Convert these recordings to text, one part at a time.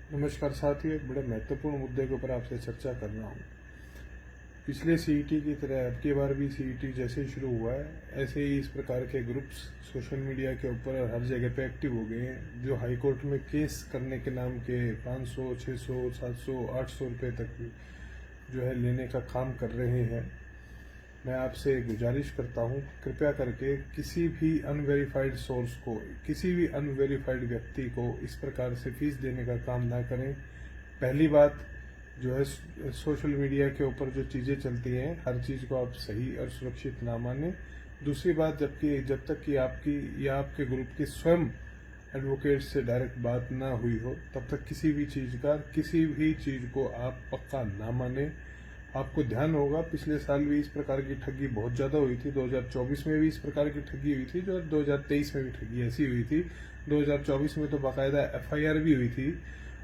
नमस्कार साथियों, एक बड़े महत्वपूर्ण मुद्दे के ऊपर आपसे चर्चा कर रहा हूँ। पिछले सीईटी की तरह अब की बार भी सीईटी जैसे ही शुरू हुआ है, ऐसे ही इस प्रकार के ग्रुप्स सोशल मीडिया के ऊपर और हर जगह पे एक्टिव हो गए हैं, जो हाई कोर्ट में केस करने के नाम के 500, 600, 700, 800 रुपये तक जो है लेने का काम कर रहे हैं। मैं आपसे गुजारिश करता हूं, कृपया करके किसी भी अनवेरिफाइड सोर्स को, किसी भी अनवेरिफाइड व्यक्ति को इस प्रकार से फीस देने का काम ना करें। पहली बात जो है, सोशल मीडिया के ऊपर जो चीज़ें चलती हैं, हर चीज़ को आप सही और सुरक्षित ना मानें। दूसरी बात, जब तक कि आपकी या आपके ग्रुप की स्वयं एडवोकेट से डायरेक्ट बात ना हुई हो, तब तक किसी भी चीज़ को आप पक्का ना माने। आपको ध्यान होगा, पिछले साल भी इस प्रकार की ठगी बहुत ज्यादा हुई थी। 2024 में भी इस प्रकार की ठगी हुई थी, जो 2023 में भी ठगी ऐसी हुई थी। 2024 में तो बाकायदा एफआईआर भी हुई थी,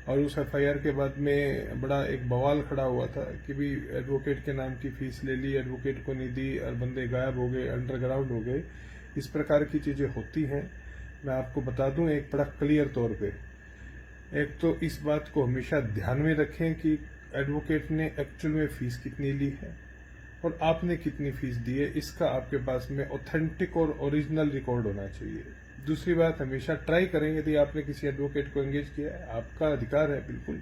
और उस एफआईआर के बाद में बड़ा एक बवाल खड़ा हुआ था कि भी एडवोकेट के नाम की फीस ले ली, एडवोकेट को नहीं दी और बंदे गायब हो गए, अंडरग्राउंड हो गए। इस प्रकार की चीजें होती हैं। मैं आपको बता दूं एक बड़ा क्लियर तौर पे, एक तो इस बात को हमेशा ध्यान में रखें कि एडवोकेट ने एक्चुअल में फीस कितनी ली है और आपने कितनी फीस दी है। इसका आपके पास में ऑथेंटिक और ओरिजिनल रिकॉर्ड होना चाहिए। दूसरी बात, हमेशा ट्राई करें, यदि आपने किसी एडवोकेट को एंगेज किया है, आपका अधिकार है बिल्कुल,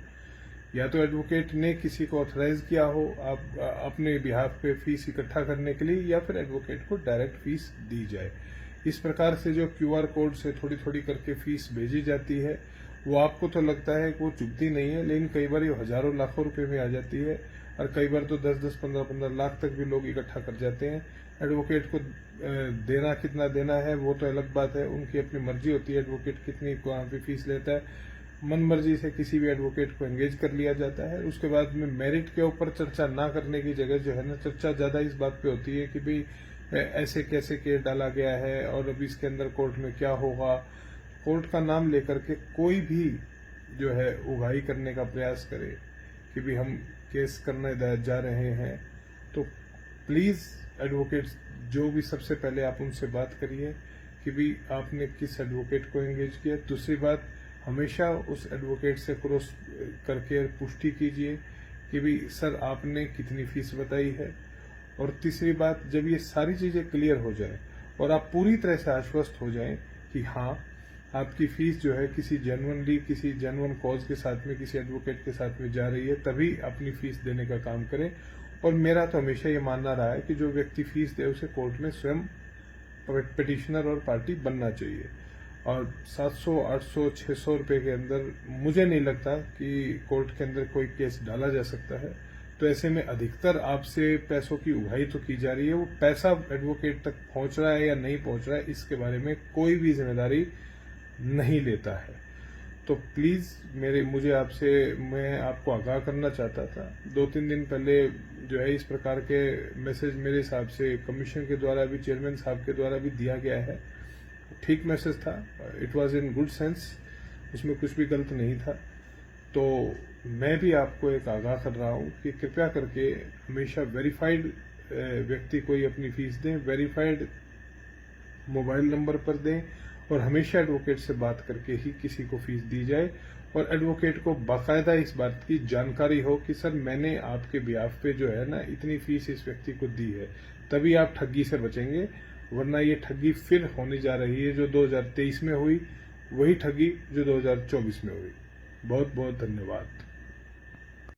या तो एडवोकेट ने किसी को ऑथराइज किया हो आप अपने बिहाफ पे फीस इकट्ठा करने के लिए, या फिर एडवोकेट को डायरेक्ट फीस दी जाए। इस प्रकार से जो क्यूआर कोड से थोड़ी थोड़ी करके फीस भेजी जाती है, वो आपको तो लगता है कि वो चुभती नहीं है, लेकिन कई बार ये हजारों लाखों रुपए में आ जाती है, और कई बार तो 10-10, 15-15 लाख तक भी लोग इकट्ठा कर जाते हैं। एडवोकेट को देना कितना देना है वो तो अलग बात है, उनकी अपनी मर्जी होती है एडवोकेट कितनी कहाँ पे फीस लेता है। मन मर्जी से किसी भी एडवोकेट को एंगेज कर लिया जाता है। उसके बाद में मेरिट के ऊपर चर्चा ना करने की जगह जो है ना, चर्चा ज्यादा इस बात पे होती है कि भाई ऐसे कैसे केस डाला गया है और अभी इसके अंदर कोर्ट में क्या होगा। कोर्ट का नाम लेकर के कोई भी जो है उगाही करने का प्रयास करे कि भी हम केस करने जा रहे हैं, तो प्लीज एडवोकेट जो भी, सबसे पहले आप उनसे बात करिए कि भी आपने किस एडवोकेट को एंगेज किया। दूसरी बात, हमेशा उस एडवोकेट से क्रॉस करके पुष्टि कीजिए कि भी सर आपने कितनी फीस बताई है। और तीसरी बात, जब ये सारी चीजें क्लियर हो जाए और आप पूरी तरह से आश्वस्त हो जाएं कि हाँ आपकी फीस जो है किसी जेन्युइन कॉज के साथ में, किसी एडवोकेट के साथ में जा रही है, तभी अपनी फीस देने का काम करें। और मेरा तो हमेशा ये मानना रहा है कि जो व्यक्ति फीस दे उसे कोर्ट में स्वयं पिटिशनर और पार्टी बनना चाहिए। और 700, 800, 600 रुपए के अंदर मुझे नहीं लगता कि कोर्ट के अंदर कोई केस डाला जा सकता है। तो ऐसे में अधिकतर आपसे पैसों की उगाही तो की जा रही है, वो पैसा एडवोकेट तक पहुंच रहा है या नहीं पहुंच रहा है, इसके बारे में कोई भी जिम्मेदारी नहीं लेता है। तो प्लीज मैं आपको आगाह करना चाहता था। 2-3 दिन पहले जो है इस प्रकार के मैसेज मेरे हिसाब से कमीशन के द्वारा भी, चेयरमैन साहब के द्वारा भी दिया गया है। ठीक मैसेज था, it was in good sense, उसमें कुछ भी गलत नहीं था। तो मैं भी आपको एक आगाह कर रहा हूं कि कृपया करके हमेशा वेरीफाइड व्यक्ति को ही अपनी फीस दें, वेरीफाइड मोबाइल नंबर पर दें, और हमेशा एडवोकेट से बात करके ही किसी को फीस दी जाए। और एडवोकेट को बाकायदा इस बात की जानकारी हो कि सर मैंने आपके बिहाफ पे जो है ना इतनी फीस इस व्यक्ति को दी है, तभी आप ठगी से बचेंगे। वरना ये ठगी फिर होने जा रही है जो 2023 में हुई, वही ठगी जो 2024 में हुई। बहुत बहुत धन्यवाद।